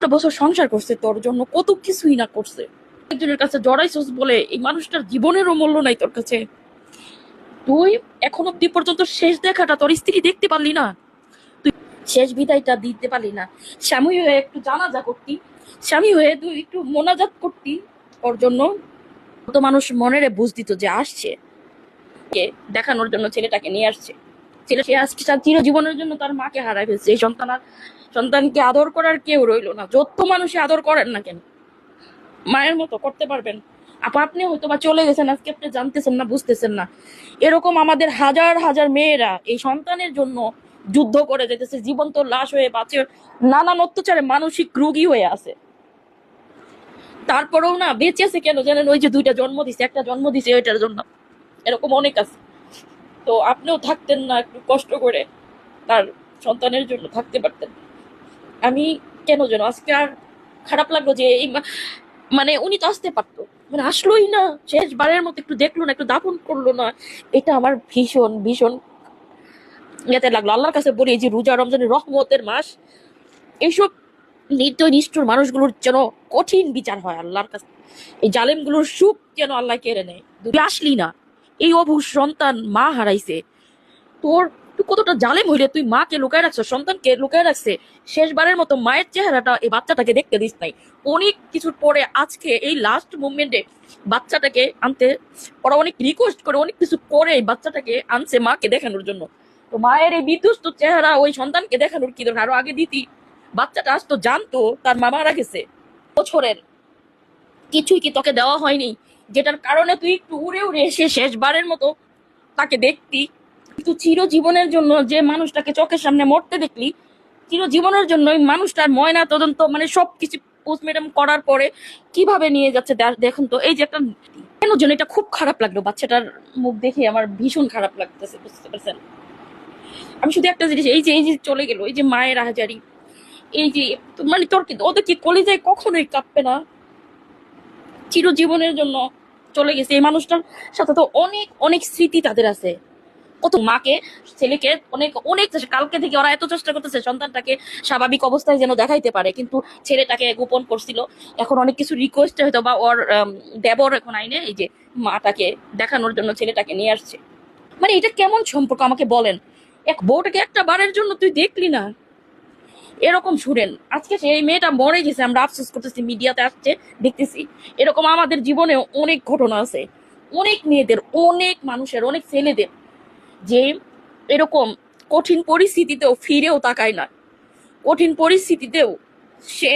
একটা বছর সংসার করছে, তোর জন্য কত কিছুই না করছে, একজনের কাছে জড়াইছস বলে এই মানুষটার জীবনেরও মূল্য নাই তোর কাছে। তুই এখন অব্দি পর্যন্ত শেষ দেখাটা তোর স্ত্রী দেখতে পারলি না, তুই শেষ বিদায়টা দিতে পারলি না। স্বামী হয়ে একটু জানাজা করতি, স্বামী হয়ে তুই একটু মোনাজাত করতি ওর জন্য। কত মানুষ মনের বুঝ দিত যে আসছে, কে দেখানোর জন্য ছেলেটাকে নিয়ে আসছে। ছেলে সে আজকে তার চিরজীবনের জন্য তার মাকে হারাই ফেলছে। এই সন্তানকে আদর করার কেউ রইলো না। যত মানুষে আদর করেন না কেন, মায়ের মতো করতে পারবেন? আপনি হয়তো বা চলে গেছেন, আজকে আপনি জানতেছেন না, বুঝতেছেন না। এরকম আমাদের হাজার হাজার মেয়েরা এই সন্তানের জন্য যুদ্ধ করে যেতেছে, জীবন্ত লাশ হয়ে বাঁচে, নানান অত্যাচারে মানসিক রোগী হয়ে আছে। তারপরেও না বেঁচে আছে কেন জানেন? ওই যে দুইটা জন্ম দিছে, একটা জন্ম দিছে ওইটার জন্য। এরকম অনেক আছে। তো আপনিও থাকতেন না একটু কষ্ট করে, তার সন্তানের জন্য থাকতে পারতেন। আমি কেন যেন আজকে আর খারাপ লাগলো যে এই মানে উনি তো আসতে পারতো, মানে আসলোই না, শেষবারের মতো একটু দেখলো না, একটু দাফন করলো না। এটা আমার ভীষণ ভীষণ ইয়েতে লাগলো। আল্লাহর কাছে বলি, এই যে রোজা রমজানের রহমতের মাস, এইসব নির্দয় নিষ্ঠুর মানুষগুলোর যেন কঠিন বিচার হয় আল্লাহর কাছে। এই জালেমগুলোর সুখ যেন আল্লাহ কেড়ে নেয়। তুই আসলি না, এই অবুঝ সন্তান মা হারাইছে, তোর তুই কতটা জালেম হইলে তুই মাকে লুকায় রাখছো, সন্তানকে লুকায় রাখছে। শেষবারের মতো মায়ের চেহারাটা এই বাচ্চাটাকে দেখতে দিস নাই। অনেক কিছুর পরে আজকে এই লাস্ট মুভমেন্টে বাচ্চাটাকে আনতে, ওরা অনেক রিকোয়েস্ট করে অনেক কিছু করে এই বাচ্চাটাকে আনছে মাকে দেখানোর জন্য। তো মায়ের এই বিধ্বস্ত চেহারা ওই সন্তানকে দেখানোর কি দরকার? আরো আগে দিতি, বাচ্চাটা আজ তো জানতো তার মা মারা গেছে। বছরের কিছুই কি তোকে দেওয়া হয়নি, যেটার কারণে তুই একটু উড়ে উড়ে এসে শেষবারের মতো তাকে দেখতি? কিন্তু চিরজীবনের জন্য যে মানুষটাকে চোখের সামনে মরতে দেখলি, চিরজীবনের জন্য ওই মানুষটার ময়না তদন্ত মানে সবকিছু পোস্টমর্টম করার পরে কিভাবে নিয়ে যাচ্ছে দেখুন তো। এই যে একটা কেন যেন এটা খুব খারাপ লাগলো, বাচ্চাটার মুখ দেখে আমার ভীষণ খারাপ লাগতেছে, বুঝতে পারছেন? আমি শুধু একটা জিনিস, এই যে চলে গেল, এই যে মায়ের আহাজারি, এই যে মানে তোর কি ওদের কি কলিজায় কখনোই কাঁপবে না? চিরজীবনের জন্য চলে গেছে এই মানুষটার সাথে তো অনেক অনেক স্মৃতি তাদের আছে। কত মাকে ছেলেকে অনেক অনেক কালকে থেকে ওরা এত চেষ্টা করতেছে সন্তানটাকে স্বাভাবিক অবস্থায় যেন দেখাইতে পারে, কিন্তু ছেলেটাকে গোপন করছিল। এখন অনেক কিছু রিকোয়েস্ট হয়তো বা ওর দেবর এখন আইনে এই যে মাটাকে দেখানোর জন্য ছেলেটাকে নিয়ে আসছে। মানে এটা কেমন সম্পর্ক আমাকে বলেন? এক বউটাকে একটা বারের জন্য তুই দেখলি না? এরকম শুনেন, আজকে সেই মেয়েটা মরে গেছে, আমরা আফসোস করতেছি, মিডিয়াতে আসছে দেখতেছি। এরকম আমাদের জীবনে অনেক ঘটনা আছে, অনেক মেয়েদের, অনেক মানুষের, অনেক ছেলেদের, যে এরকম কঠিন পরিস্থিতিতেও ফিরেও তাকায় না, কঠিন পরিস্থিতিতেও সে